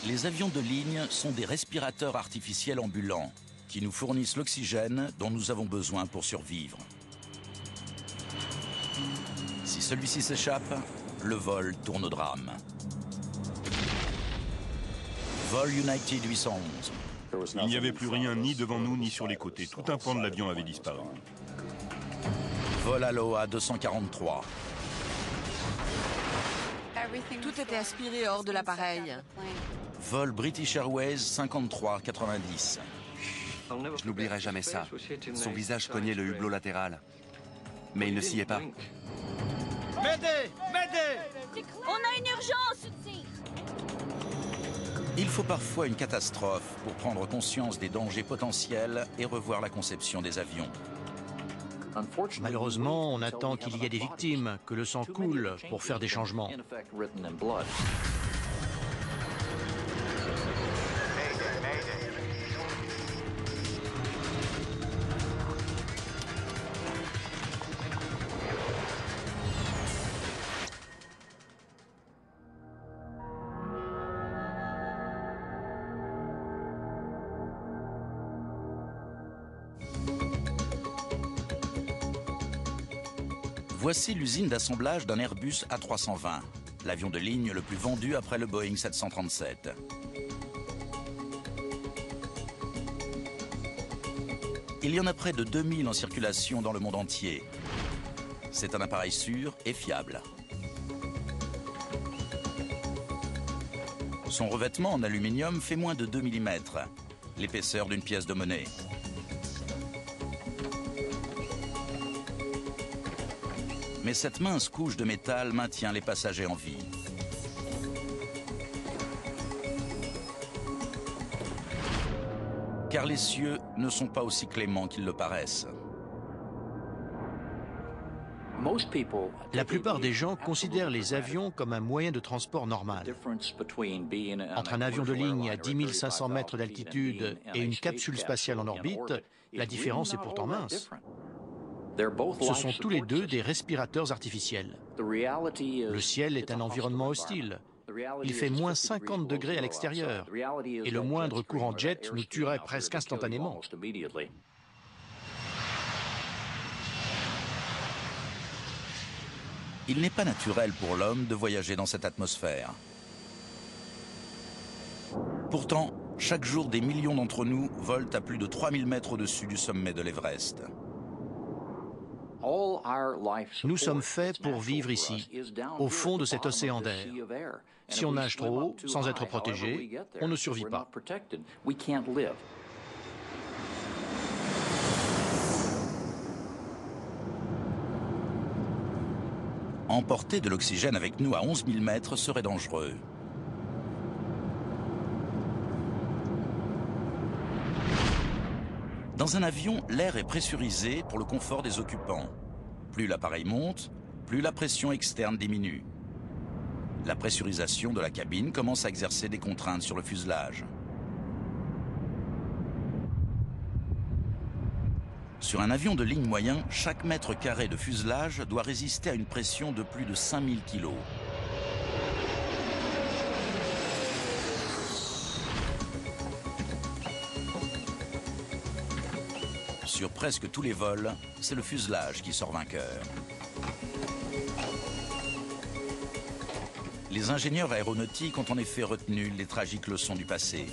Les avions de ligne sont des respirateurs artificiels ambulants qui nous fournissent l'oxygène dont nous avons besoin pour survivre. Si celui-ci s'échappe, le vol tourne au drame. Vol United 811. Il n'y avait plus rien ni devant nous ni sur les côtés. Tout un pan de l'avion avait disparu. Vol Aloha 243. Tout était aspiré hors de l'appareil. Vol British Airways 5390. Je n'oublierai jamais ça. Son visage cognait le hublot latéral. Mais il ne s'y est pas. M'aidez! M'aidez! On a une urgence! Il faut parfois une catastrophe pour prendre conscience des dangers potentiels et revoir la conception des avions. Malheureusement, on attend qu'il y ait des victimes, que le sang coule pour faire des changements. Voici l'usine d'assemblage d'un Airbus A320, l'avion de ligne le plus vendu après le Boeing 737. Il y en a près de 2000 en circulation dans le monde entier. C'est un appareil sûr et fiable. Son revêtement en aluminium fait moins de 2 mm, l'épaisseur d'une pièce de monnaie. Mais cette mince couche de métal maintient les passagers en vie. Car les cieux ne sont pas aussi cléments qu'ils le paraissent. La plupart des gens considèrent les avions comme un moyen de transport normal. Entre un avion de ligne à 10 500 mètres d'altitude et une capsule spatiale en orbite, la différence est pourtant mince. Ce sont tous les deux des respirateurs artificiels. Le ciel est un environnement hostile. Il fait moins 50 degrés à l'extérieur et le moindre courant jet nous tuerait presque instantanément. Il n'est pas naturel pour l'homme de voyager dans cette atmosphère. Pourtant, chaque jour, des millions d'entre nous volent à plus de 3000 mètres au-dessus du sommet de l'Everest. Nous sommes faits pour vivre ici, au fond de cet océan d'air. Si on nage trop haut, sans être protégé, on ne survit pas. Emporter de l'oxygène avec nous à 11 000 mètres serait dangereux. Dans un avion, l'air est pressurisé pour le confort des occupants. Plus l'appareil monte, plus la pression externe diminue. La pressurisation de la cabine commence à exercer des contraintes sur le fuselage. Sur un avion de ligne moyen, chaque mètre carré de fuselage doit résister à une pression de plus de 5000 kg. Sur presque tous les vols, c'est le fuselage qui sort vainqueur. Les ingénieurs aéronautiques ont en effet retenu les tragiques leçons du passé.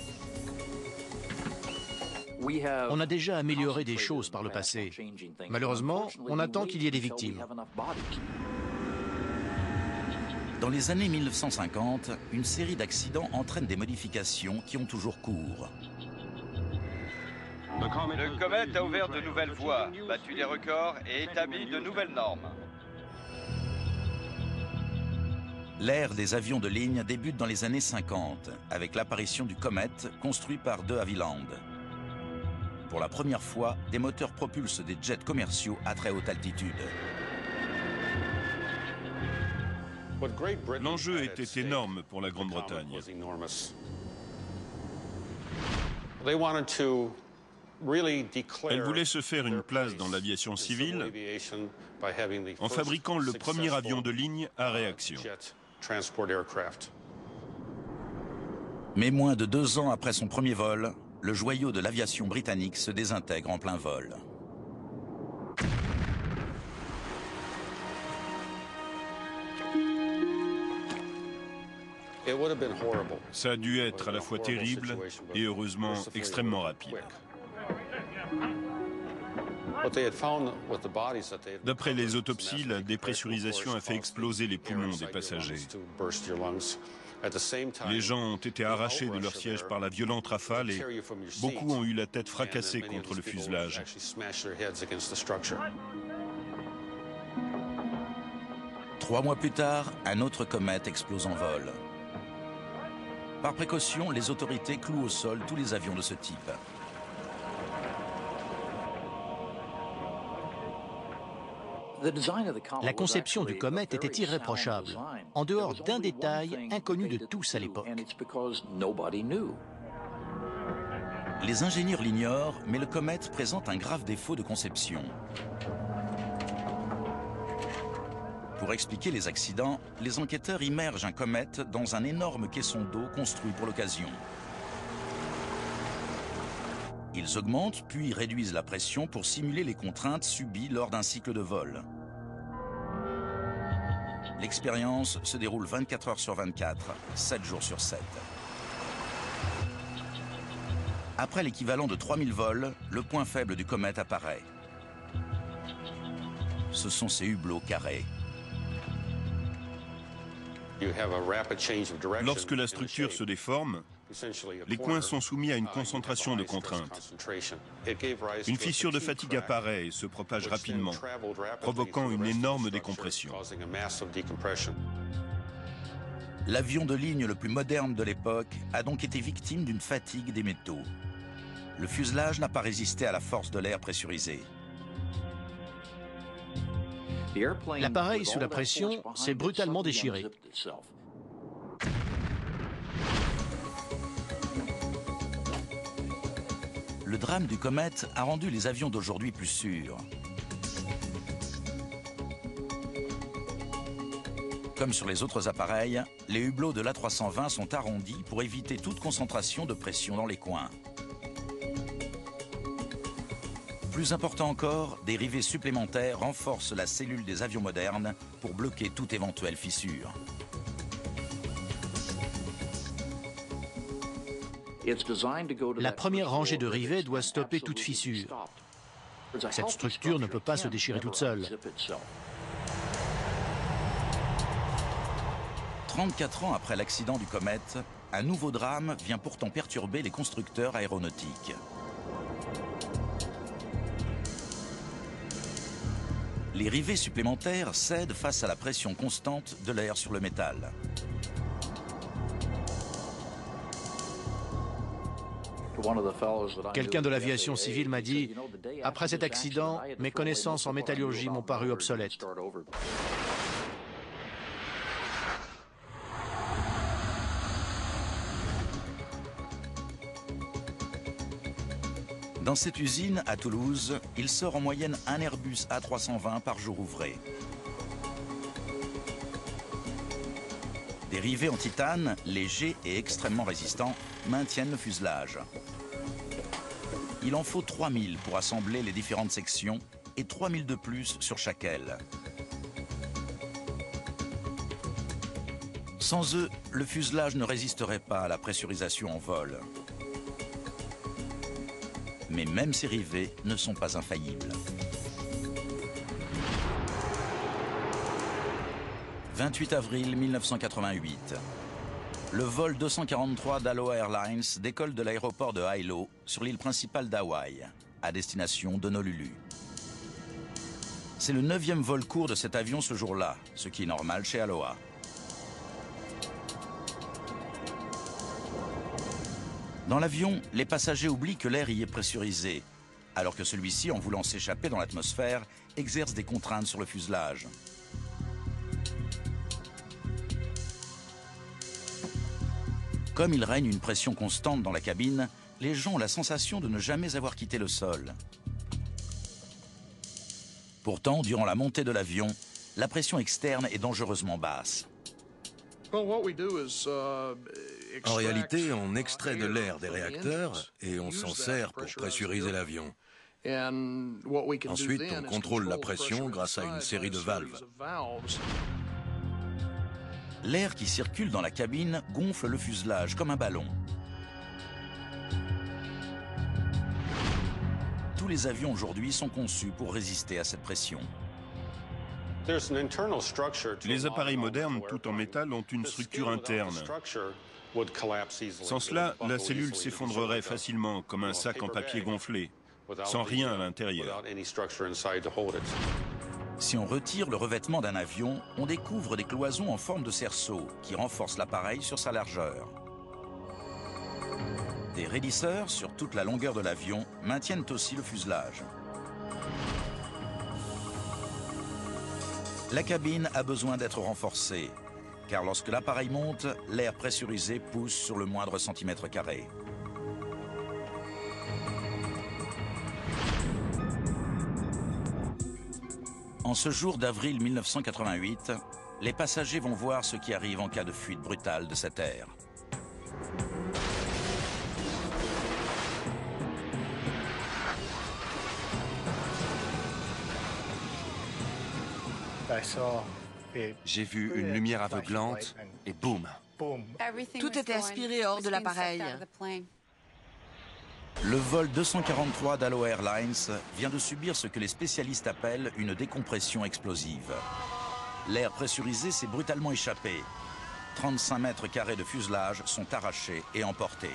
On a déjà amélioré des choses par le passé. Malheureusement, on attend qu'il y ait des victimes. Dans les années 1950, une série d'accidents entraîne des modifications qui ont toujours cours. Le Comet a ouvert de nouvelles voies, battu des records et établi de nouvelles normes. L'ère des avions de ligne débute dans les années 50, avec l'apparition du Comet, construit par de Havilland. Pour la première fois, des moteurs propulsent des jets commerciaux à très haute altitude. L'enjeu était énorme pour la Grande-Bretagne. Elle voulait se faire une place dans l'aviation civile en fabriquant le premier avion de ligne à réaction. Mais moins de 2 ans après son premier vol, le joyau de l'aviation britannique se désintègre en plein vol. Ça a dû être à la fois terrible et heureusement extrêmement rapide. D'après les autopsies, la dépressurisation a fait exploser les poumons des passagers. Les gens ont été arrachés de leur siège par la violente rafale et beaucoup ont eu la tête fracassée contre le fuselage. 3 mois plus tard, un autre Comet explose en vol. Par précaution, les autorités clouent au sol tous les avions de ce type. La conception du comète était irréprochable, en dehors d'un détail inconnu de tous à l'époque. Les ingénieurs l'ignorent, mais le comète présente un grave défaut de conception. Pour expliquer les accidents, les enquêteurs immergent un comète dans un énorme caisson d'eau construit pour l'occasion. Ils augmentent puis réduisent la pression pour simuler les contraintes subies lors d'un cycle de vol. L'expérience se déroule 24 heures sur 24, 7 jours sur 7. Après l'équivalent de 3000 vols, le point faible du comète apparaît. Ce sont ces hublots carrés. Lorsque la structure se déforme, les coins sont soumis à une concentration de contraintes. Une fissure de fatigue apparaît et se propage rapidement, provoquant une énorme décompression. L'avion de ligne le plus moderne de l'époque a donc été victime d'une fatigue des métaux. Le fuselage n'a pas résisté à la force de l'air pressurisé. L'appareil sous la pression s'est brutalement déchiré. Le drame du comète a rendu les avions d'aujourd'hui plus sûrs. Comme sur les autres appareils, les hublots de l'A320 sont arrondis pour éviter toute concentration de pression dans les coins. Plus important encore, des rivets supplémentaires renforcent la cellule des avions modernes pour bloquer toute éventuelle fissure. La première rangée de rivets doit stopper toute fissure. Cette structure ne peut pas se déchirer toute seule. 34 ans après l'accident du comète, un nouveau drame vient pourtant perturber les constructeurs aéronautiques. Les rivets supplémentaires cèdent face à la pression constante de l'air sur le métal. Quelqu'un de l'aviation civile m'a dit « Après cet accident, mes connaissances en métallurgie m'ont paru obsolètes. » Dans cette usine, à Toulouse, il sort en moyenne un Airbus A320 par jour ouvré. Des rivets en titane, légers et extrêmement résistants, maintiennent le fuselage. Il en faut 3000 pour assembler les différentes sections et 3000 de plus sur chaque aile. Sans eux, le fuselage ne résisterait pas à la pressurisation en vol. Mais même ces rivets ne sont pas infaillibles. 28 avril 1988. Le vol 243 d'Aloha Airlines décolle de l'aéroport de Hilo, sur l'île principale d'Hawaï, à destination d'Honolulu. C'est le 9e vol court de cet avion ce jour-là, ce qui est normal chez Aloha. Dans l'avion, les passagers oublient que l'air y est pressurisé, alors que celui-ci, en voulant s'échapper dans l'atmosphère, exerce des contraintes sur le fuselage. Comme il règne une pression constante dans la cabine, les gens ont la sensation de ne jamais avoir quitté le sol. Pourtant, durant la montée de l'avion, la pression externe est dangereusement basse. En réalité, on extrait de l'air des réacteurs et on s'en sert pour pressuriser l'avion. Ensuite, on contrôle la pression grâce à une série de valves. L'air qui circule dans la cabine gonfle le fuselage comme un ballon. Tous les avions aujourd'hui sont conçus pour résister à cette pression. Les appareils modernes, tout en métal, ont une structure interne. Sans cela, la cellule s'effondrerait facilement, comme un sac en papier gonflé, sans rien à l'intérieur. Si on retire le revêtement d'un avion, on découvre des cloisons en forme de cerceau qui renforcent l'appareil sur sa largeur. Des raidisseurs sur toute la longueur de l'avion maintiennent aussi le fuselage. La cabine a besoin d'être renforcée, car lorsque l'appareil monte, l'air pressurisé pousse sur le moindre centimètre carré. En ce jour d'avril 1988, les passagers vont voir ce qui arrive en cas de fuite brutale de cet air. J'ai vu une lumière aveuglante et boum. Tout était aspiré hors de l'appareil. Le vol 243 d'Allo Airlines vient de subir ce que les spécialistes appellent une décompression explosive. L'air pressurisé s'est brutalement échappé. 35 mètres carrés de fuselage sont arrachés et emportés.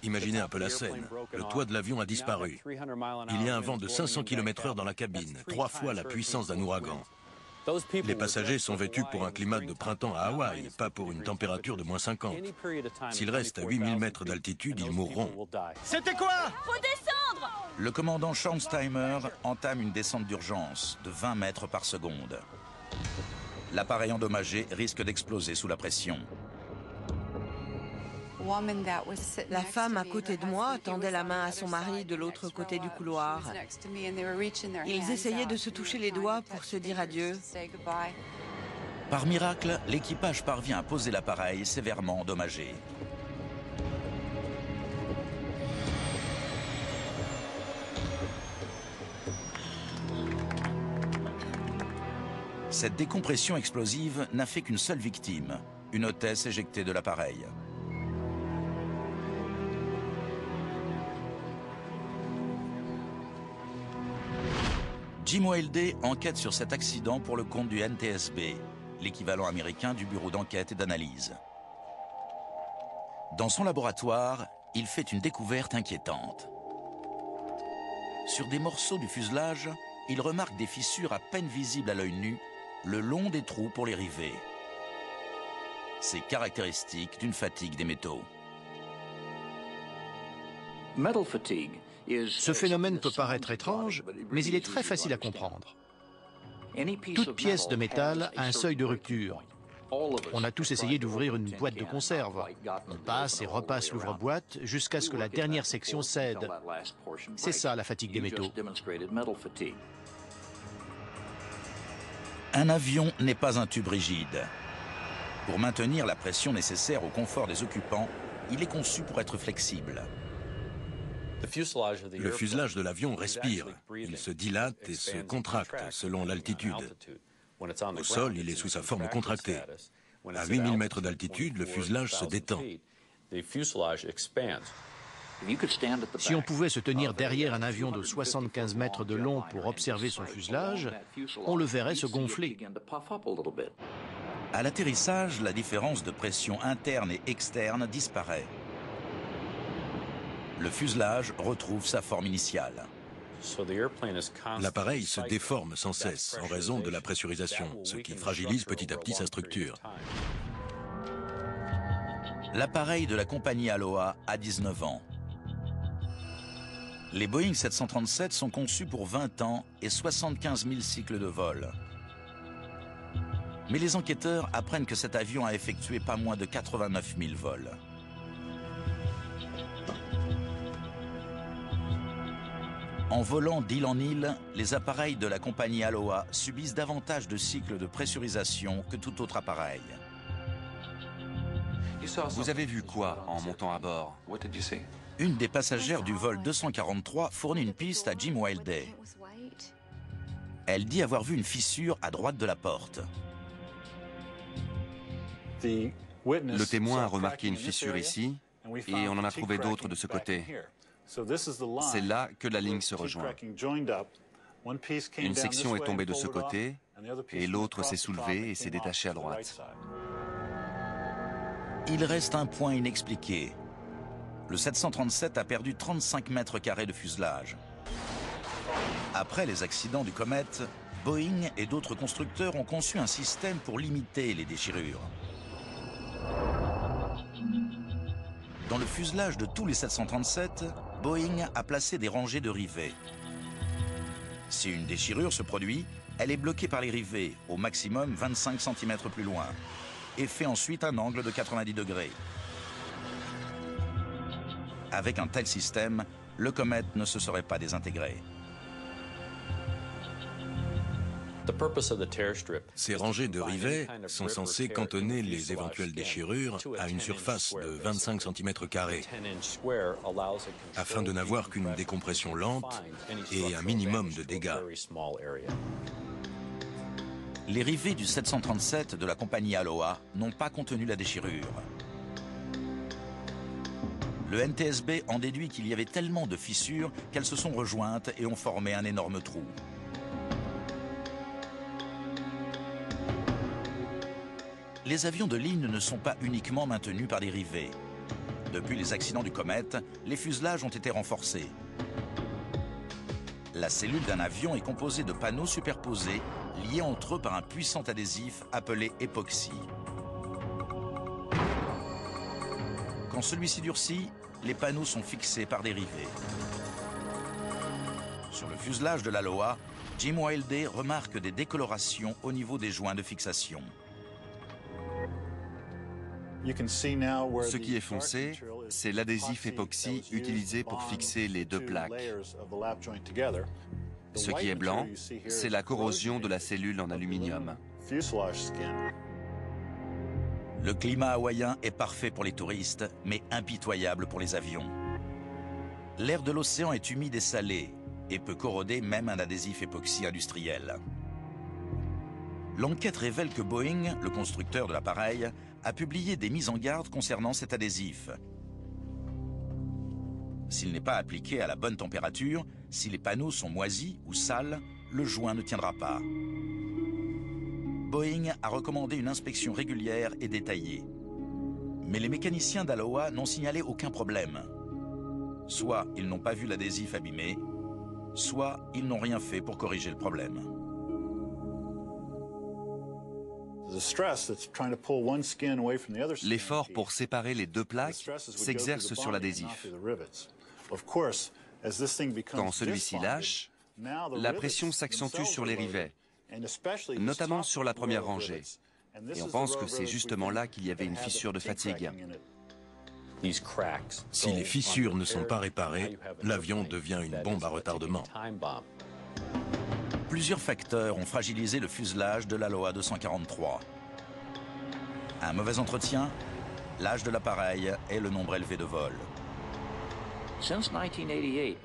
Imaginez un peu la scène. Le toit de l'avion a disparu. Il y a un vent de 500 km/h dans la cabine, 3 fois la puissance d'un ouragan. Les passagers sont vêtus pour un climat de printemps à Hawaï, pas pour une température de -50. S'ils restent à 8000 mètres d'altitude, ils mourront. C'était quoi? Faut descendre! Le commandant Schornsteimer entame une descente d'urgence de 20 mètres par seconde. L'appareil endommagé risque d'exploser sous la pression. La femme à côté de moi tendait la main à son mari de l'autre côté du couloir. Ils essayaient de se toucher les doigts pour se dire adieu. Par miracle, l'équipage parvient à poser l'appareil sévèrement endommagé. Cette décompression explosive n'a fait qu'une seule victime, une hôtesse éjectée de l'appareil. Jim Wilde enquête sur cet accident pour le compte du NTSB, l'équivalent américain du Bureau d'enquête et d'analyse. Dans son laboratoire, il fait une découverte inquiétante. Sur des morceaux du fuselage, il remarque des fissures à peine visibles à l'œil nu, le long des trous pour les rivets. C'est caractéristique d'une fatigue des métaux. Ce phénomène peut paraître étrange, mais il est très facile à comprendre. Toute pièce de métal a un seuil de rupture. On a tous essayé d'ouvrir une boîte de conserve. On passe et repasse l'ouvre-boîte jusqu'à ce que la dernière section cède. C'est ça la fatigue des métaux. Un avion n'est pas un tube rigide. Pour maintenir la pression nécessaire au confort des occupants, il est conçu pour être flexible. Le fuselage de l'avion respire. Il se dilate et se contracte selon l'altitude. Au sol, il est sous sa forme contractée. À 8000 mètres d'altitude, le fuselage se détend. Si on pouvait se tenir derrière un avion de 75 mètres de long pour observer son fuselage, on le verrait se gonfler. À l'atterrissage, la différence de pression interne et externe disparaît. Le fuselage retrouve sa forme initiale. L'appareil se déforme sans cesse en raison de la pressurisation, ce qui fragilise petit à petit sa structure. L'appareil de la compagnie Aloha a 19 ans. Les Boeing 737 sont conçus pour 20 ans et 75 000 cycles de vol. Mais les enquêteurs apprennent que cet avion a effectué pas moins de 89 000 vols. En volant d'île en île, les appareils de la compagnie Aloha subissent davantage de cycles de pressurisation que tout autre appareil. Vous avez vu quoi en montant à bord? Une des passagères du vol 243 fournit une piste à Jim Wilder. Elle dit avoir vu une fissure à droite de la porte. Le témoin a remarqué une fissure ici et on en a trouvé d'autres de ce côté. C'est là que la ligne se rejoint. Une section est tombée de ce côté et l'autre s'est soulevée et s'est détachée à droite. Il reste un point inexpliqué. Le 737 a perdu 35 mètres carrés de fuselage. Après les accidents du Comet, Boeing et d'autres constructeurs ont conçu un système pour limiter les déchirures. Dans le fuselage de tous les 737, Boeing a placé des rangées de rivets. Si une déchirure se produit, elle est bloquée par les rivets, au maximum 25 cm plus loin, et fait ensuite un angle de 90 degrés. Avec un tel système, le Comet ne se serait pas désintégré. Ces rangées de rivets sont censées cantonner les éventuelles déchirures à une surface de 25 cm², afin de n'avoir qu'une décompression lente et un minimum de dégâts. Les rivets du 737 de la compagnie Aloha n'ont pas contenu la déchirure. Le NTSB en déduit qu'il y avait tellement de fissures qu'elles se sont rejointes et ont formé un énorme trou. Les avions de ligne ne sont pas uniquement maintenus par des rivets. Depuis les accidents du Comet, les fuselages ont été renforcés. La cellule d'un avion est composée de panneaux superposés, liés entre eux par un puissant adhésif appelé époxy. Quand celui-ci durcit, les panneaux sont fixés par des rivets. Sur le fuselage de l'Aloha, Jim Wilder remarque des décolorations au niveau des joints de fixation. Ce qui est foncé, c'est l'adhésif époxy utilisé pour fixer les deux plaques. Ce qui est blanc, c'est la corrosion de la cellule en aluminium. Le climat hawaïen est parfait pour les touristes, mais impitoyable pour les avions. L'air de l'océan est humide et salé, et peut corroder même un adhésif époxy industriel. L'enquête révèle que Boeing, le constructeur de l'appareil, a publié des mises en garde concernant cet adhésif. S'il n'est pas appliqué à la bonne température, si les panneaux sont moisis ou sales, le joint ne tiendra pas. Boeing a recommandé une inspection régulière et détaillée. Mais les mécaniciens d'Aloha n'ont signalé aucun problème. Soit ils n'ont pas vu l'adhésif abîmé, soit ils n'ont rien fait pour corriger le problème. L'effort pour séparer les deux plaques s'exerce sur l'adhésif. Quand celui-ci lâche, la pression s'accentue sur les rivets, notamment sur la première rangée. Et on pense que c'est justement là qu'il y avait une fissure de fatigue. Si les fissures ne sont pas réparées, l'avion devient une bombe à retardement. Plusieurs facteurs ont fragilisé le fuselage de l'Aloha 243. Un mauvais entretien, l'âge de l'appareil et le nombre élevé de vols.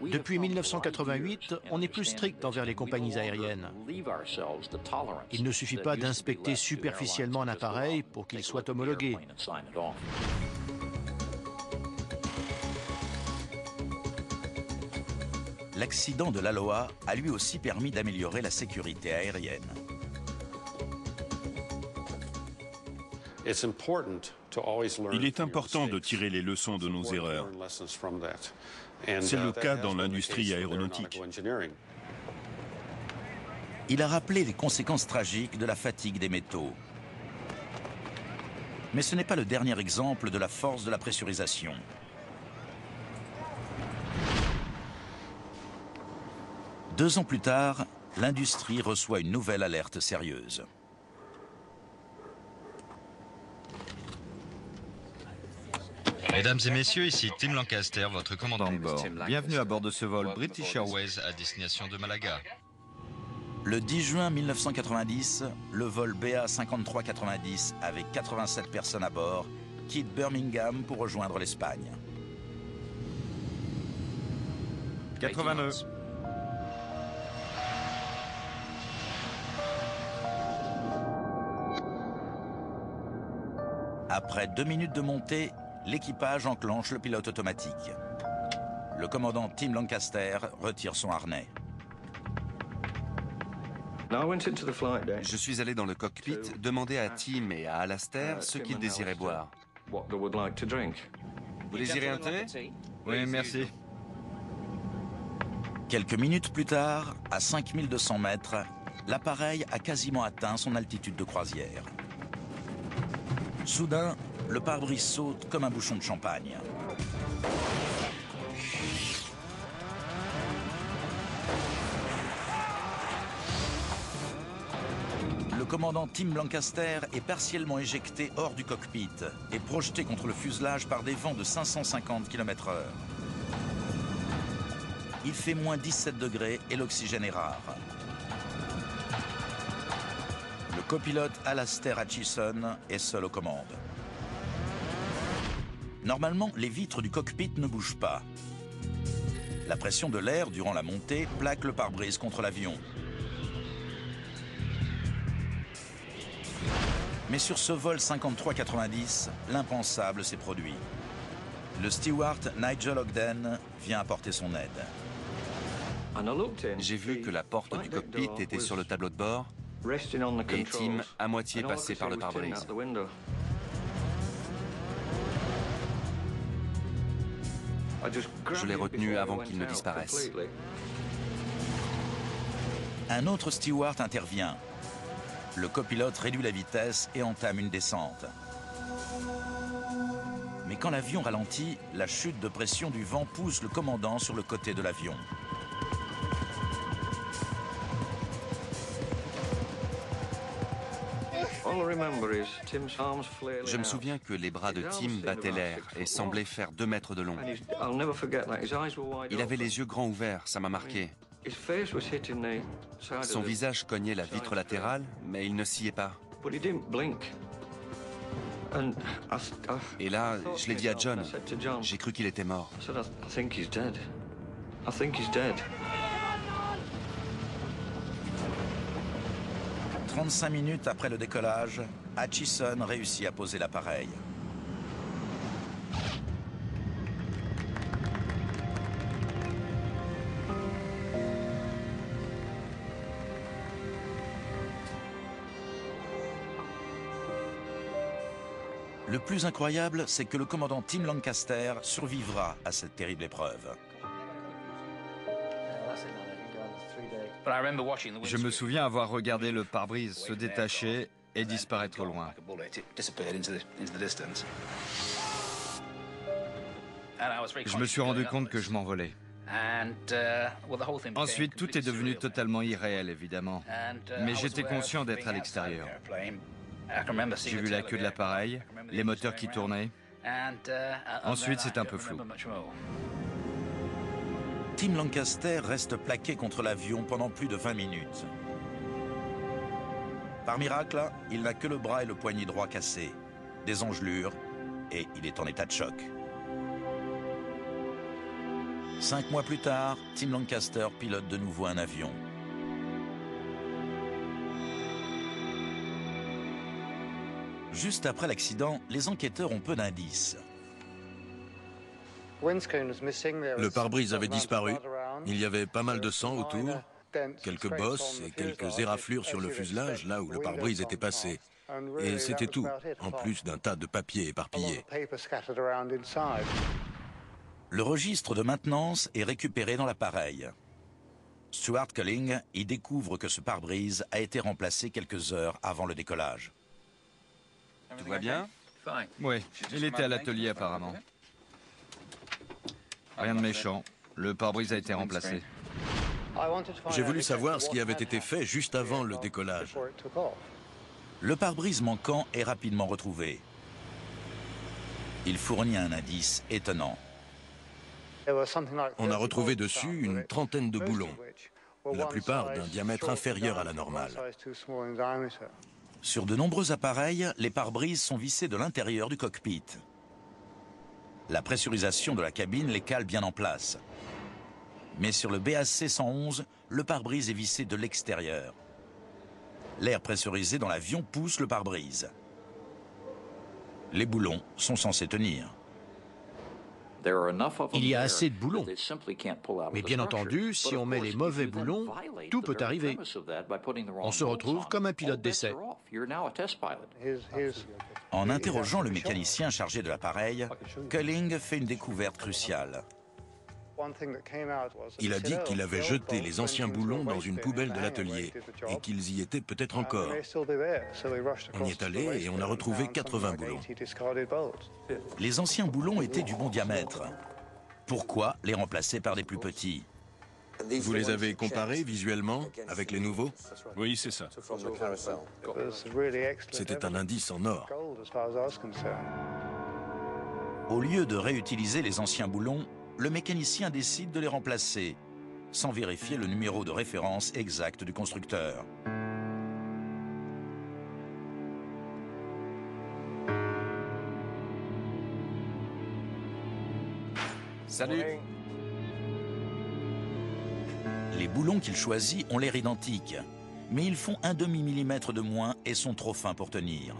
Depuis 1988, on est plus strict envers les compagnies aériennes. Il ne suffit pas d'inspecter superficiellement un appareil pour qu'il soit homologué. L'accident de l'Aloha a lui aussi permis d'améliorer la sécurité aérienne. Il est important de tirer les leçons de nos erreurs. C'est le cas dans l'industrie aéronautique. Il a rappelé les conséquences tragiques de la fatigue des métaux. Mais ce n'est pas le dernier exemple de la force de la pressurisation. Deux ans plus tard, l'industrie reçoit une nouvelle alerte sérieuse. Mesdames et messieurs, ici Tim Lancaster, votre commandant de bord. Bienvenue à bord de ce vol British Airways à destination de Malaga. Le 10 juin 1990, le vol BA 5390 avec 87 personnes à bord quitte Birmingham pour rejoindre l'Espagne. 80 nœuds. Après 2 minutes de montée, l'équipage enclenche le pilote automatique. Le commandant Tim Lancaster retire son harnais. Je suis allé dans le cockpit demander à Tim et à Alastair ce qu'ils désiraient boire. Vous désirez un thé? Oui, merci. Quelques minutes plus tard, à 5200 mètres, l'appareil a quasiment atteint son altitude de croisière. Soudain, le pare-brise saute comme un bouchon de champagne. Le commandant Tim Lancaster est partiellement éjecté hors du cockpit et projeté contre le fuselage par des vents de 550 km/h. Il fait moins 17 degrés et l'oxygène est rare. Le copilote Alastair Hutchison est seul aux commandes. Normalement, les vitres du cockpit ne bougent pas. La pression de l'air durant la montée plaque le pare-brise contre l'avion. Mais sur ce vol 5390, l'impensable s'est produit. Le steward Nigel Ogden vient apporter son aide. J'ai vu que la porte du cockpit était sur le tableau de bord et Tim à moitié passé par le pare-brise. Je l'ai retenu avant qu'il ne disparaisse. Un autre steward intervient. Le copilote réduit la vitesse et entame une descente. Mais quand l'avion ralentit, la chute de pression du vent pousse le commandant sur le côté de l'avion. Je me souviens que les bras de Tim battaient l'air et semblaient faire 2 mètres de long. Il avait les yeux grands ouverts, ça m'a marqué. Son visage cognait la vitre latérale, mais il ne sciait pas. Et là, je l'ai dit à John. J'ai cru qu'il était mort. 35 minutes après le décollage, Hutchison réussit à poser l'appareil. Le plus incroyable, c'est que le commandant Tim Lancaster survivra à cette terrible épreuve. Je me souviens avoir regardé le pare-brise se détacher et disparaître au loin. Je me suis rendu compte que je m'envolais. Ensuite, tout est devenu totalement irréel, évidemment. Mais j'étais conscient d'être à l'extérieur. J'ai vu la queue de l'appareil, les moteurs qui tournaient. Ensuite, c'est un peu flou. Tim Lancaster reste plaqué contre l'avion pendant plus de 20 minutes. Par miracle, il n'a que le bras et le poignet droit cassés, des engelures, et il est en état de choc. 5 mois plus tard, Tim Lancaster pilote de nouveau un avion. Juste après l'accident, les enquêteurs ont peu d'indices. Le pare-brise avait disparu. Il y avait pas mal de sang autour, quelques bosses et quelques éraflures sur le fuselage, là où le pare-brise était passé. Et c'était tout, en plus d'un tas de papiers éparpillés. Le registre de maintenance est récupéré dans l'appareil. Stuart Culling y découvre que ce pare-brise a été remplacé quelques heures avant le décollage. Tout va bien? Oui, il était à l'atelier apparemment. Rien de méchant. Le pare-brise a été remplacé. J'ai voulu savoir ce qui avait été fait juste avant le décollage. Le pare-brise manquant est rapidement retrouvé. Il fournit un indice étonnant. On a retrouvé dessus une trentaine de boulons, la plupart d'un diamètre inférieur à la normale. Sur de nombreux appareils, les pare-brises sont vissés de l'intérieur du cockpit. La pressurisation de la cabine les cale bien en place. Mais sur le BAC 111, le pare-brise est vissé de l'extérieur. L'air pressurisé dans l'avion pousse le pare-brise. Les boulons sont censés tenir. Il y a assez de boulons. Mais bien entendu, si on met les mauvais boulons, tout peut arriver. On se retrouve comme un pilote d'essai. En interrogeant le mécanicien chargé de l'appareil, Culling fait une découverte cruciale. Il a dit qu'il avait jeté les anciens boulons dans une poubelle de l'atelier et qu'ils y étaient peut-être encore. On y est allé et on a retrouvé 80 boulons. Les anciens boulons étaient du bon diamètre. Pourquoi les remplacer par des plus petits? Vous les avez comparés visuellement avec les nouveaux? Oui, c'est ça. C'était un indice en or. Au lieu de réutiliser les anciens boulons, le mécanicien décide de les remplacer, sans vérifier le numéro de référence exact du constructeur. Salut. Les boulons qu'il choisit ont l'air identiques, mais ils font un demi-millimètre de moins et sont trop fins pour tenir.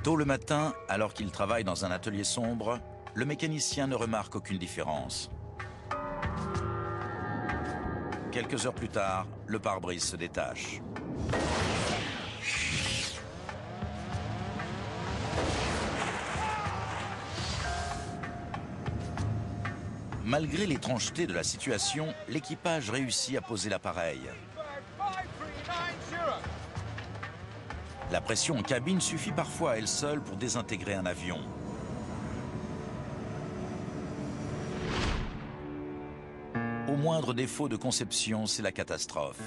Tôt le matin, alors qu'il travaille dans un atelier sombre, le mécanicien ne remarque aucune différence. Quelques heures plus tard, le pare-brise se détache. Malgré l'étrangeté de la situation, l'équipage réussit à poser l'appareil. La pression en cabine suffit parfois à elle seule pour désintégrer un avion. Au moindre défaut de conception, c'est la catastrophe.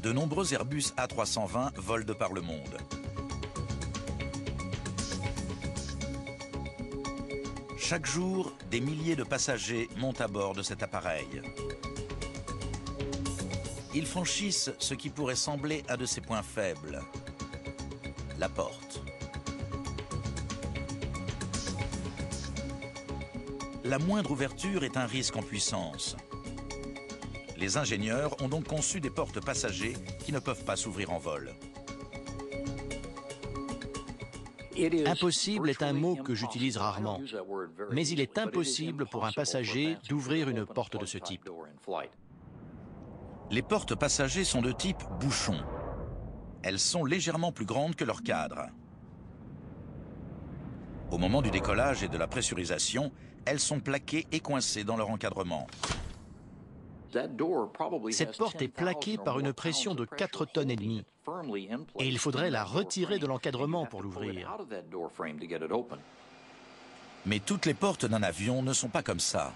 De nombreux Airbus A320 volent de par le monde. Chaque jour, des milliers de passagers montent à bord de cet appareil. Ils franchissent ce qui pourrait sembler un de ses points faibles, la porte. La moindre ouverture est un risque en puissance. Les ingénieurs ont donc conçu des portes passagers qui ne peuvent pas s'ouvrir en vol. Impossible est un mot que j'utilise rarement, mais il est impossible pour un passager d'ouvrir une porte de ce type. Les portes passagers sont de type bouchon. Elles sont légèrement plus grandes que leur cadre. Au moment du décollage et de la pressurisation, elles sont plaquées et coincées dans leur encadrement. Cette porte est plaquée par une pression de 4,5 tonnes et il faudrait la retirer de l'encadrement pour l'ouvrir. Mais toutes les portes d'un avion ne sont pas comme ça.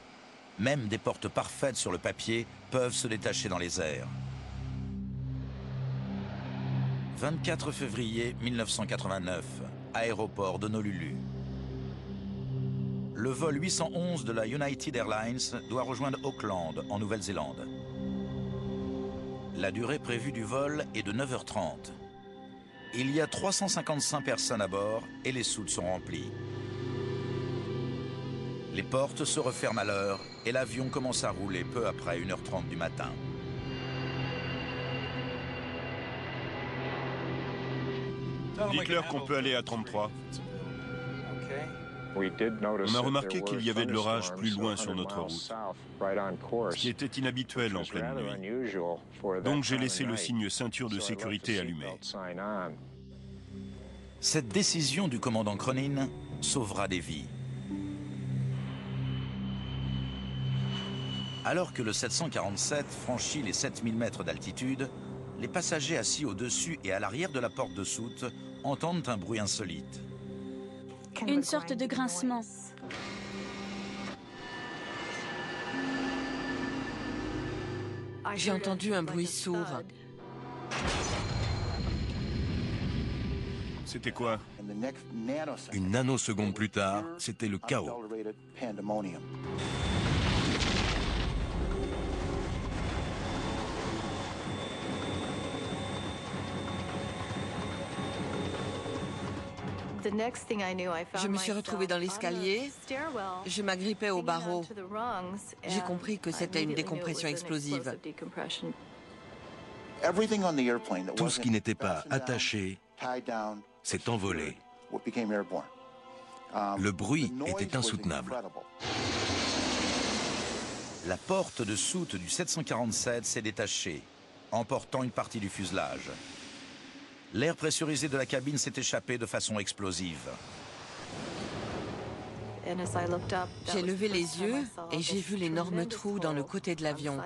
Même des portes parfaites sur le papier peuvent se détacher dans les airs. 24 février 1989, aéroport d'Honolulu. Le vol 811 de la United Airlines doit rejoindre Auckland, en Nouvelle-Zélande. La durée prévue du vol est de 9h30. Il y a 355 personnes à bord et les soutes sont remplies. Les portes se referment à l'heure et l'avion commence à rouler peu après 1h30 du matin. Dites-leur qu'on peut aller à 33. On a remarqué qu'il y avait de l'orage plus loin sur notre route, ce qui était inhabituel en pleine nuit. Donc j'ai laissé le signe ceinture de sécurité allumé. Cette décision du commandant Cronin sauvera des vies. Alors que le 747 franchit les 7000 mètres d'altitude, les passagers assis au-dessus et à l'arrière de la porte de soute entendent un bruit insolite. Une sorte de grincement. J'ai entendu un bruit sourd. C'était quoi? Une nanoseconde plus tard, c'était le chaos. Je me suis retrouvée dans l'escalier, je m'agrippais au barreau. J'ai compris que c'était une décompression explosive. Tout ce qui n'était pas attaché s'est envolé. Le bruit était insoutenable. La porte de soute du 747 s'est détachée, emportant une partie du fuselage. L'air pressurisé de la cabine s'est échappé de façon explosive. J'ai levé les yeux et j'ai vu l'énorme trou dans le côté de l'avion.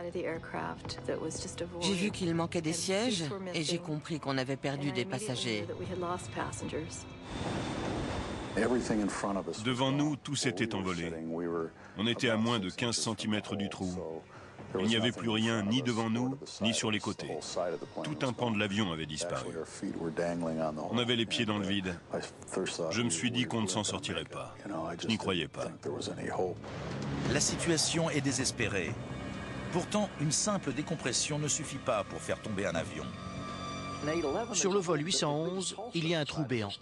J'ai vu qu'il manquait des sièges et j'ai compris qu'on avait perdu des passagers. Devant nous, tout s'était envolé. On était à moins de 15 cm du trou. Il n'y avait plus rien ni devant nous, ni sur les côtés. Tout un pan de l'avion avait disparu. On avait les pieds dans le vide. Je me suis dit qu'on ne s'en sortirait pas. Je n'y croyais pas. La situation est désespérée. Pourtant, une simple décompression ne suffit pas pour faire tomber un avion. Sur le vol 811, il y a un trou béant.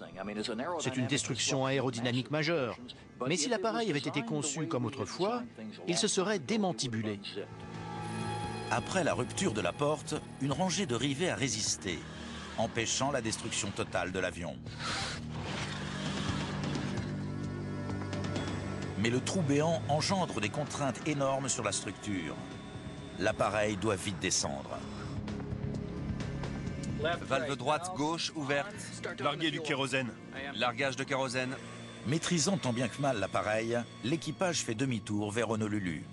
C'est une destruction aérodynamique majeure. Mais si l'appareil avait été conçu comme autrefois, il se serait démantibulé. Après la rupture de la porte, une rangée de rivets a résisté, empêchant la destruction totale de l'avion. Mais le trou béant engendre des contraintes énormes sur la structure. L'appareil doit vite descendre. Valve droite, gauche, ouverte. Larguer du kérosène. Largage de kérosène. Maîtrisant tant bien que mal l'appareil, l'équipage fait demi-tour vers Honolulu.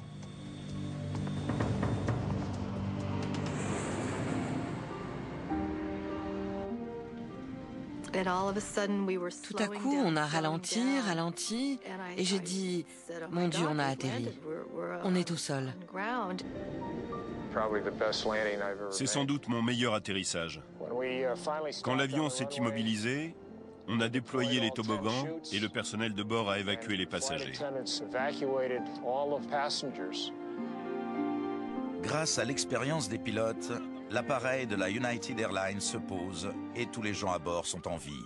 Tout à coup, on a ralenti, et j'ai dit « Mon Dieu, on a atterri. On est tout seul. » C'est sans doute mon meilleur atterrissage. Quand l'avion s'est immobilisé, on a déployé les toboggans et le personnel de bord a évacué les passagers. Grâce à l'expérience des pilotes, l'appareil de la United Airlines se pose et tous les gens à bord sont en vie.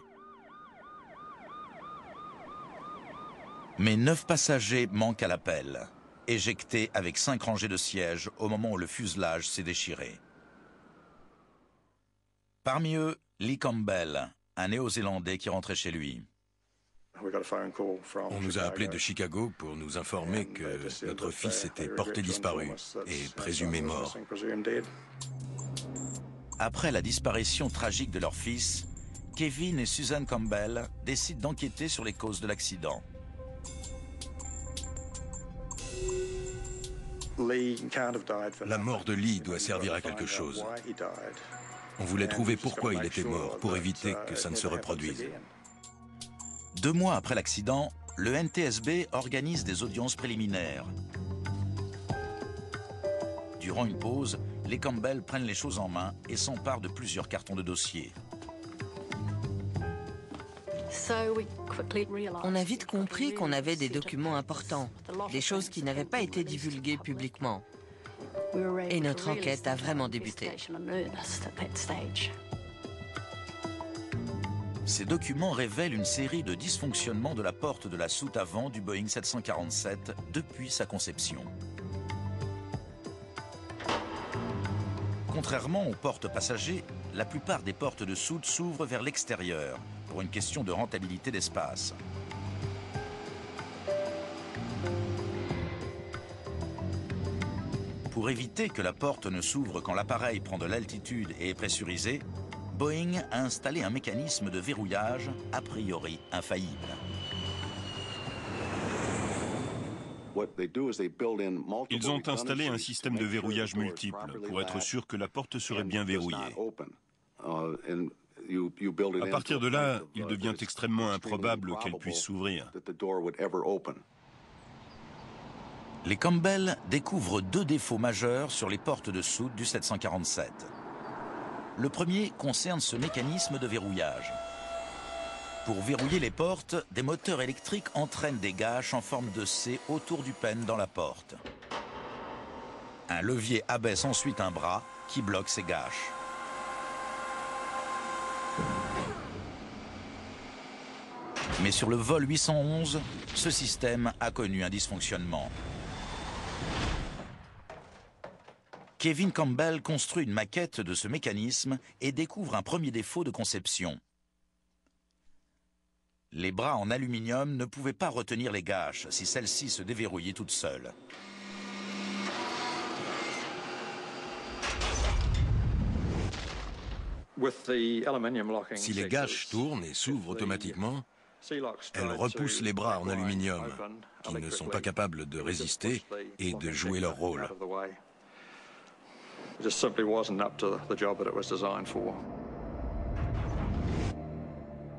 Mais 9 passagers manquent à l'appel, éjectés avec 5 rangées de sièges au moment où le fuselage s'est déchiré. Parmi eux, Lee Campbell, un Néo-Zélandais qui rentrait chez lui. On nous a appelés de Chicago pour nous informer que notre fils était porté disparu et présumé mort. Après la disparition tragique de leur fils, Kevin et Susan Campbell décident d'enquêter sur les causes de l'accident. La mort de Lee doit servir à quelque chose. On voulait trouver pourquoi il était mort pour éviter que ça ne se reproduise. 2 mois après l'accident, le NTSB organise des audiences préliminaires. Durant une pause, les Campbell prennent les choses en main et s'emparent de plusieurs cartons de dossiers. On a vite compris qu'on avait des documents importants, des choses qui n'avaient pas été divulguées publiquement. Et notre enquête a vraiment débuté. Ces documents révèlent une série de dysfonctionnements de la porte de la soute avant du Boeing 747 depuis sa conception. Contrairement aux portes passagers, la plupart des portes de soute s'ouvrent vers l'extérieur pour une question de rentabilité d'espace. Pour éviter que la porte ne s'ouvre quand l'appareil prend de l'altitude et est pressurisé, Boeing a installé un mécanisme de verrouillage a priori infaillible. Ils ont installé un système de verrouillage multiple pour être sûr que la porte serait bien verrouillée. À partir de là, il devient extrêmement improbable qu'elle puisse s'ouvrir. Les Campbell découvrent deux défauts majeurs sur les portes de soute du 747. Le premier concerne ce mécanisme de verrouillage. Pour verrouiller les portes, des moteurs électriques entraînent des gâches en forme de C autour du pêne dans la porte. Un levier abaisse ensuite un bras qui bloque ces gâches. Mais sur le vol 811, ce système a connu un dysfonctionnement. Kevin Campbell construit une maquette de ce mécanisme et découvre un premier défaut de conception. Les bras en aluminium ne pouvaient pas retenir les gâches si celles-ci se déverrouillaient toutes seules. Si les gâches tournent et s'ouvrent automatiquement, elles repoussent les bras en aluminium, qui ne sont pas capables de résister et de jouer leur rôle.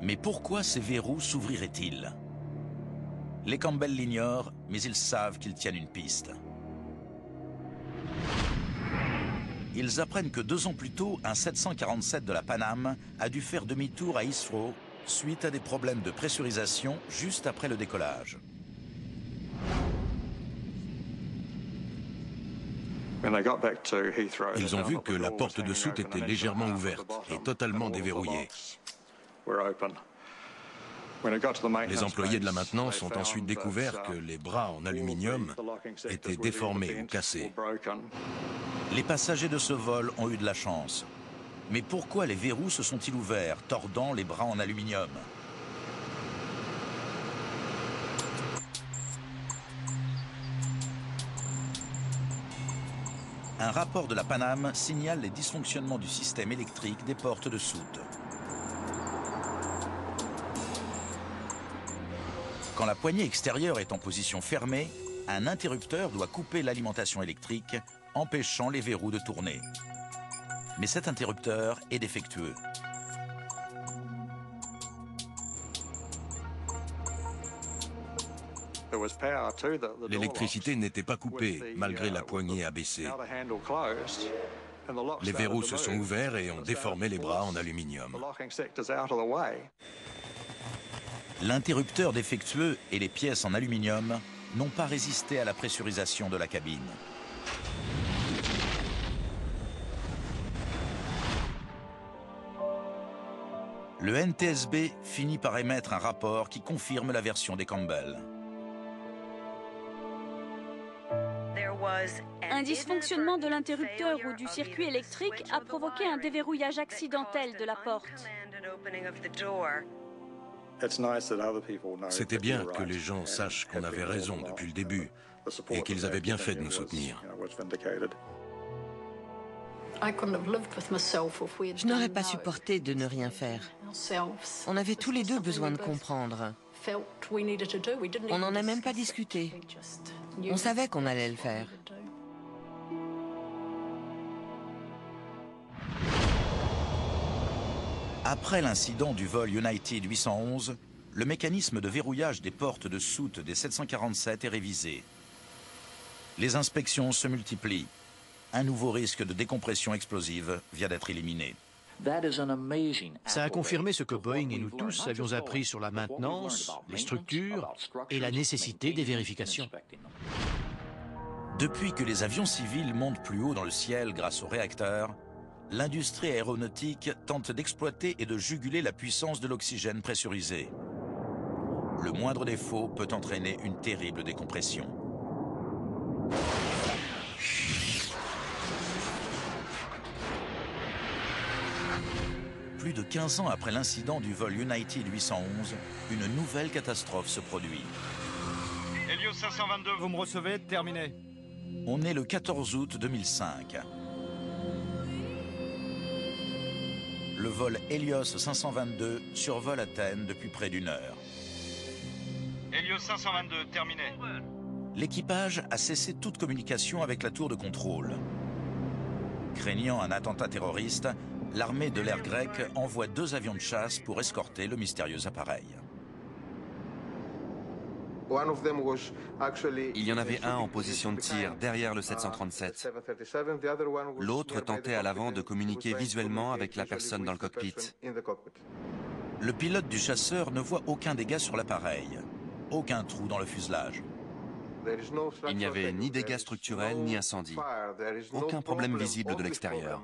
Mais pourquoi ces verrous s'ouvriraient-ils? Les Campbell l'ignorent, mais ils savent qu'ils tiennent une piste. Ils apprennent que 2 ans plus tôt, un 747 de la Pan Am a dû faire demi-tour à Heathrow suite à des problèmes de pressurisation juste après le décollage. Ils ont vu que la porte de soute était légèrement ouverte et totalement déverrouillée. Les employés de la maintenance ont ensuite découvert que les bras en aluminium étaient déformés ou cassés. Les passagers de ce vol ont eu de la chance. Mais pourquoi les verrous se sont-ils ouverts, tordant les bras en aluminium? Un rapport de la Pan Am signale les dysfonctionnements du système électrique des portes de soute. Quand la poignée extérieure est en position fermée, un interrupteur doit couper l'alimentation électrique, empêchant les verrous de tourner. Mais cet interrupteur est défectueux. L'électricité n'était pas coupée, malgré la poignée abaissée. Les verrous se sont ouverts et ont déformé les bras en aluminium. L'interrupteur défectueux et les pièces en aluminium n'ont pas résisté à la pressurisation de la cabine. Le NTSB finit par émettre un rapport qui confirme la version des Campbell. Un dysfonctionnement de l'interrupteur ou du circuit électrique a provoqué un déverrouillage accidentel de la porte. C'était bien que les gens sachent qu'on avait raison depuis le début et qu'ils avaient bien fait de nous soutenir. Je n'aurais pas supporté de ne rien faire. On avait tous les deux besoin de comprendre. On n'en a même pas discuté. On savait qu'on allait le faire. Après l'incident du vol United 811, le mécanisme de verrouillage des portes de soute des 747 est révisé. Les inspections se multiplient. Un nouveau risque de décompression explosive vient d'être éliminé. Ça a confirmé ce que Boeing et nous tous avions appris sur la maintenance, les structures et la nécessité des vérifications. Depuis que les avions civils montent plus haut dans le ciel grâce aux réacteurs, l'industrie aéronautique tente d'exploiter et de juguler la puissance de l'oxygène pressurisé. Le moindre défaut peut entraîner une terrible décompression. Plus de 15 ans après l'incident du vol United 811, une nouvelle catastrophe se produit. Helios 522, vous me recevez? Terminé. On est le 14 août 2005. Le vol Helios 522 survole Athènes depuis près d'1 heure. Helios 522, terminé. L'équipage a cessé toute communication avec la tour de contrôle. Craignant un attentat terroriste, l'armée de l'air grecque envoie 2 avions de chasse pour escorter le mystérieux appareil. Il y en avait un en position de tir derrière le 737. L'autre tentait à l'avant de communiquer visuellement avec la personne dans le cockpit. Le pilote du chasseur ne voit aucun dégât sur l'appareil, aucun trou dans le fuselage. Il n'y avait ni dégâts structurels ni incendie. Aucun problème visible de l'extérieur.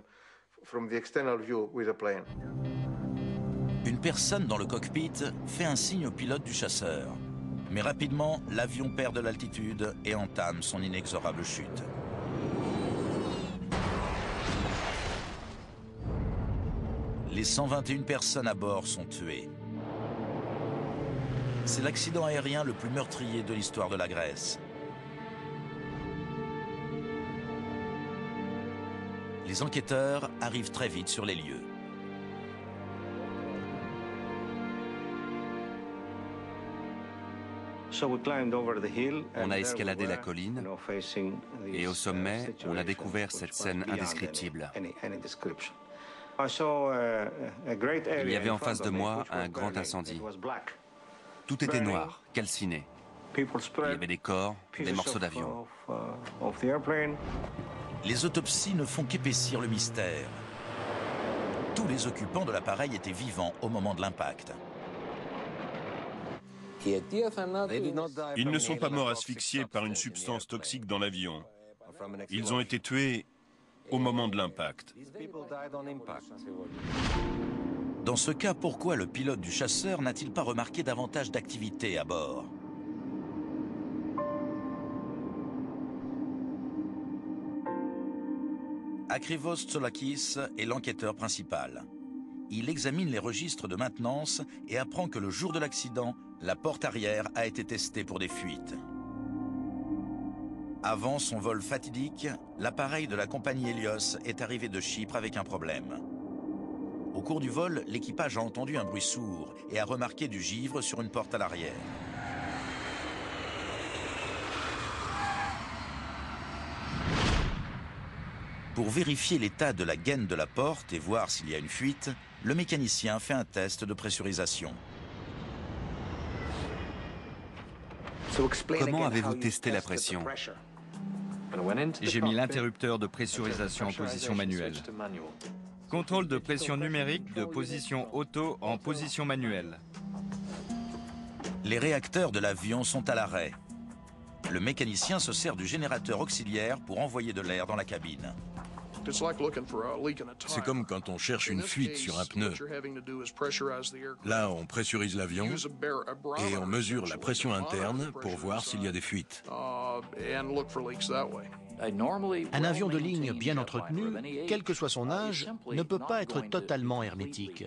Une personne dans le cockpit fait un signe au pilote du chasseur. Mais rapidement, l'avion perd de l'altitude et entame son inexorable chute. Les 121 personnes à bord sont tuées. C'est l'accident aérien le plus meurtrier de l'histoire de la Grèce. Les enquêteurs arrivent très vite sur les lieux. On a escaladé la colline et au sommet, on a découvert cette scène indescriptible. Il y avait en face de moi un grand incendie. Tout était noir, calciné. Il y avait des corps, des morceaux d'avion. Les autopsies ne font qu'épaissir le mystère. Tous les occupants de l'appareil étaient vivants au moment de l'impact. Ils ne sont pas morts asphyxiés par une substance toxique dans l'avion. Ils ont été tués au moment de l'impact. Dans ce cas, pourquoi le pilote du chasseur n'a-t-il pas remarqué davantage d'activité à bord? Akrivos Tsolakis est l'enquêteur principal. Il examine les registres de maintenance et apprend que le jour de l'accident, la porte arrière a été testée pour des fuites. Avant son vol fatidique, l'appareil de la compagnie Hélios est arrivé de Chypre avec un problème. Au cours du vol, l'équipage a entendu un bruit sourd et a remarqué du givre sur une porte à l'arrière. Pour vérifier l'état de la gaine de la porte et voir s'il y a une fuite, le mécanicien fait un test de pressurisation. Comment avez-vous testé la pression? J'ai mis l'interrupteur de pressurisation en position manuelle. Contrôle de pression numérique de position auto en position manuelle. Les réacteurs de l'avion sont à l'arrêt. Le mécanicien se sert du générateur auxiliaire pour envoyer de l'air dans la cabine. C'est comme quand on cherche une fuite sur un pneu. Là, on pressurise l'avion et on mesure la pression interne pour voir s'il y a des fuites. Un avion de ligne bien entretenu, quel que soit son âge, ne peut pas être totalement hermétique.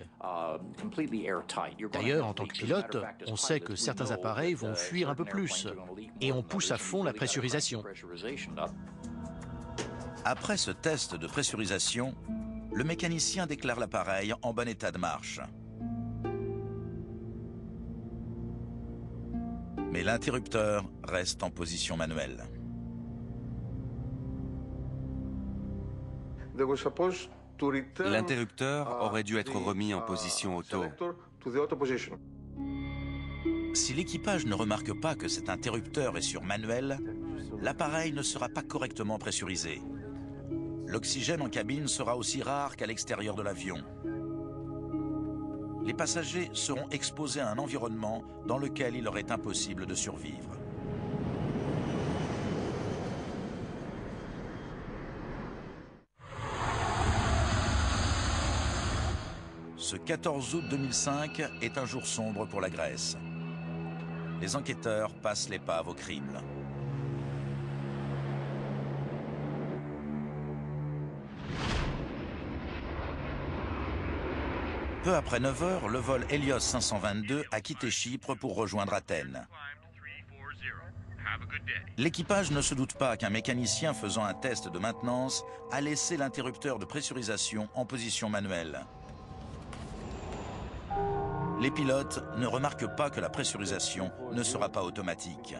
D'ailleurs, en tant que pilote, on sait que certains appareils vont fuir un peu plus et on pousse à fond la pressurisation. Après ce test de pressurisation, le mécanicien déclare l'appareil en bon état de marche. Mais l'interrupteur reste en position manuelle. L'interrupteur aurait dû être remis en position auto. Si l'équipage ne remarque pas que cet interrupteur est sur manuel, l'appareil ne sera pas correctement pressurisé. L'oxygène en cabine sera aussi rare qu'à l'extérieur de l'avion. Les passagers seront exposés à un environnement dans lequel il leur est impossible de survivre. Ce 14 août 2005 est un jour sombre pour la Grèce. Les enquêteurs passent l'épave au crible. Peu après 9 h, le vol Hélios 522 a quitté Chypre pour rejoindre Athènes. L'équipage ne se doute pas qu'un mécanicien faisant un test de maintenance a laissé l'interrupteur de pressurisation en position manuelle. Les pilotes ne remarquent pas que la pressurisation ne sera pas automatique.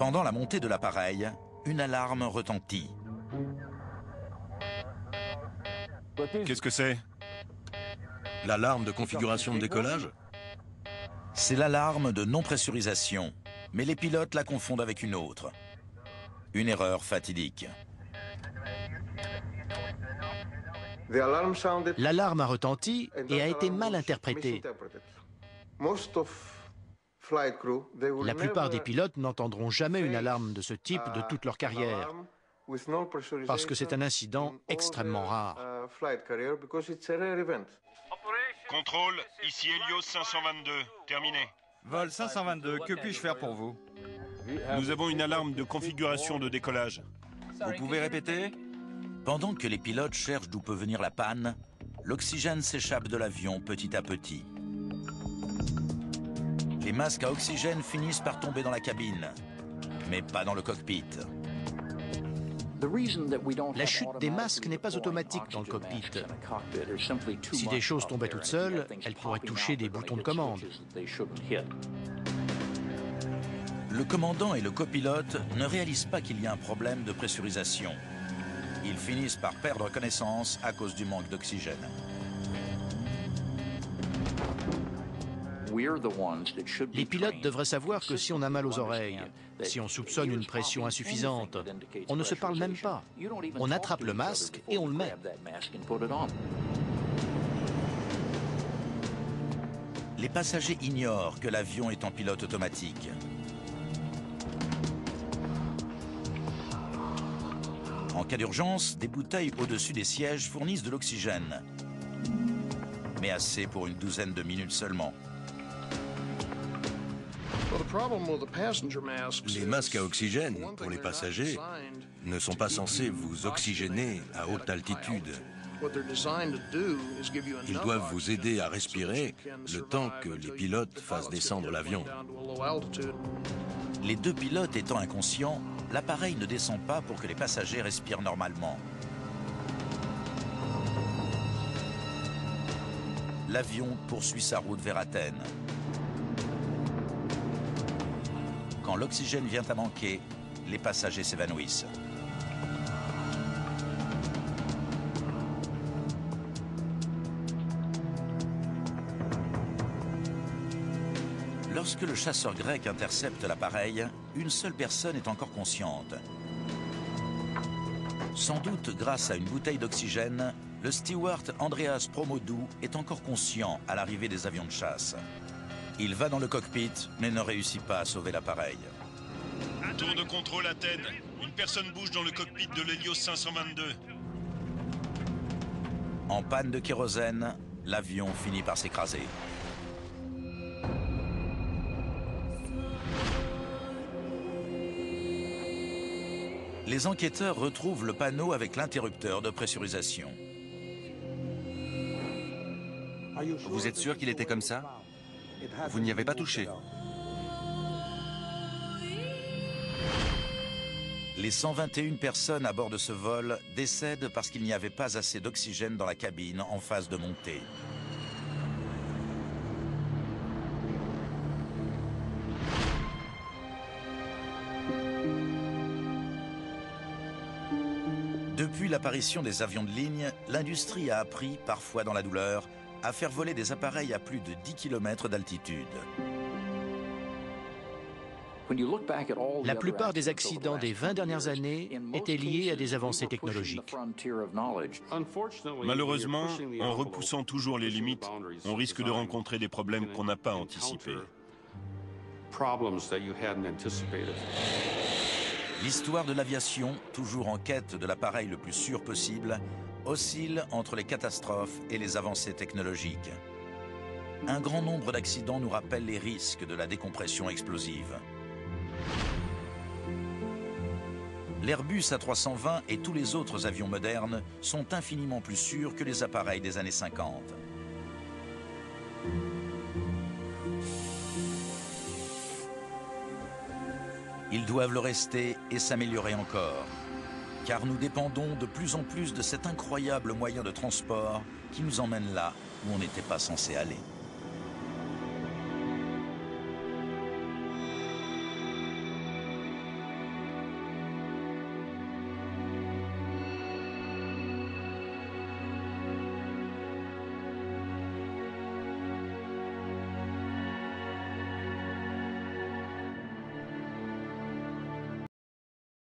Pendant la montée de l'appareil, une alarme retentit. Qu'est-ce que c'est? L'alarme de configuration de décollage? C'est l'alarme de non-pressurisation, mais les pilotes la confondent avec une autre. Une erreur fatidique. L'alarme a retenti et a été mal interprétée. La plupart des pilotes n'entendront jamais une alarme de ce type de toute leur carrière, parce que c'est un incident extrêmement rare. Contrôle, ici Helios 522, terminé. Vol 522, que puis-je faire pour vous? Nous avons une alarme de configuration de décollage. Vous pouvez répéter? Pendant que les pilotes cherchent d'où peut venir la panne, l'oxygène s'échappe de l'avion petit à petit. Les masques à oxygène finissent par tomber dans la cabine, mais pas dans le cockpit. La chute des masques n'est pas automatique dans le cockpit. Si des choses tombaient toutes seules, elles pourraient toucher des boutons de commande. Le commandant et le copilote ne réalisent pas qu'il y a un problème de pressurisation. Ils finissent par perdre connaissance à cause du manque d'oxygène. Les pilotes devraient savoir que si on a mal aux oreilles, si on soupçonne une pression insuffisante, on ne se parle même pas. On attrape le masque et on le met. Les passagers ignorent que l'avion est en pilote automatique. En cas d'urgence, des bouteilles au-dessus des sièges fournissent de l'oxygène, mais assez pour une douzaine de minutes seulement. Les masques à oxygène, pour les passagers, ne sont pas censés vous oxygéner à haute altitude. Ils doivent vous aider à respirer le temps que les pilotes fassent descendre l'avion. Les deux pilotes étant inconscients, l'appareil ne descend pas pour que les passagers respirent normalement. L'avion poursuit sa route vers Athènes. Quand l'oxygène vient à manquer, les passagers s'évanouissent. Lorsque le chasseur grec intercepte l'appareil, une seule personne est encore consciente. Sans doute grâce à une bouteille d'oxygène, le steward Andreas Promodou est encore conscient à l'arrivée des avions de chasse. Il va dans le cockpit, mais ne réussit pas à sauver l'appareil. Tour de contrôle Athènes. Une personne bouge dans le cockpit de l'Helios 522. En panne de kérosène, l'avion finit par s'écraser. Les enquêteurs retrouvent le panneau avec l'interrupteur de pressurisation. Vous êtes sûr qu'il était comme ça? Vous n'y avez pas touché? Les 121 personnes à bord de ce vol décèdent parce qu'il n'y avait pas assez d'oxygène dans la cabine en phase de montée. Depuis l'apparition des avions de ligne, l'industrie a appris, parfois dans la douleur, à faire voler des appareils à plus de 10 km d'altitude. La plupart des accidents des 20 dernières années étaient liés à des avancées technologiques. Malheureusement, en repoussant toujours les limites, on risque de rencontrer des problèmes qu'on n'a pas anticipés. L'histoire de l'aviation, toujours en quête de l'appareil le plus sûr possible, oscille entre les catastrophes et les avancées technologiques. Un grand nombre d'accidents nous rappellent les risques de la décompression explosive. L'Airbus A320 et tous les autres avions modernes sont infiniment plus sûrs que les appareils des années 50. Ils doivent le rester et s'améliorer encore, car nous dépendons de plus en plus de cet incroyable moyen de transport qui nous emmène là où on n'était pas censé aller.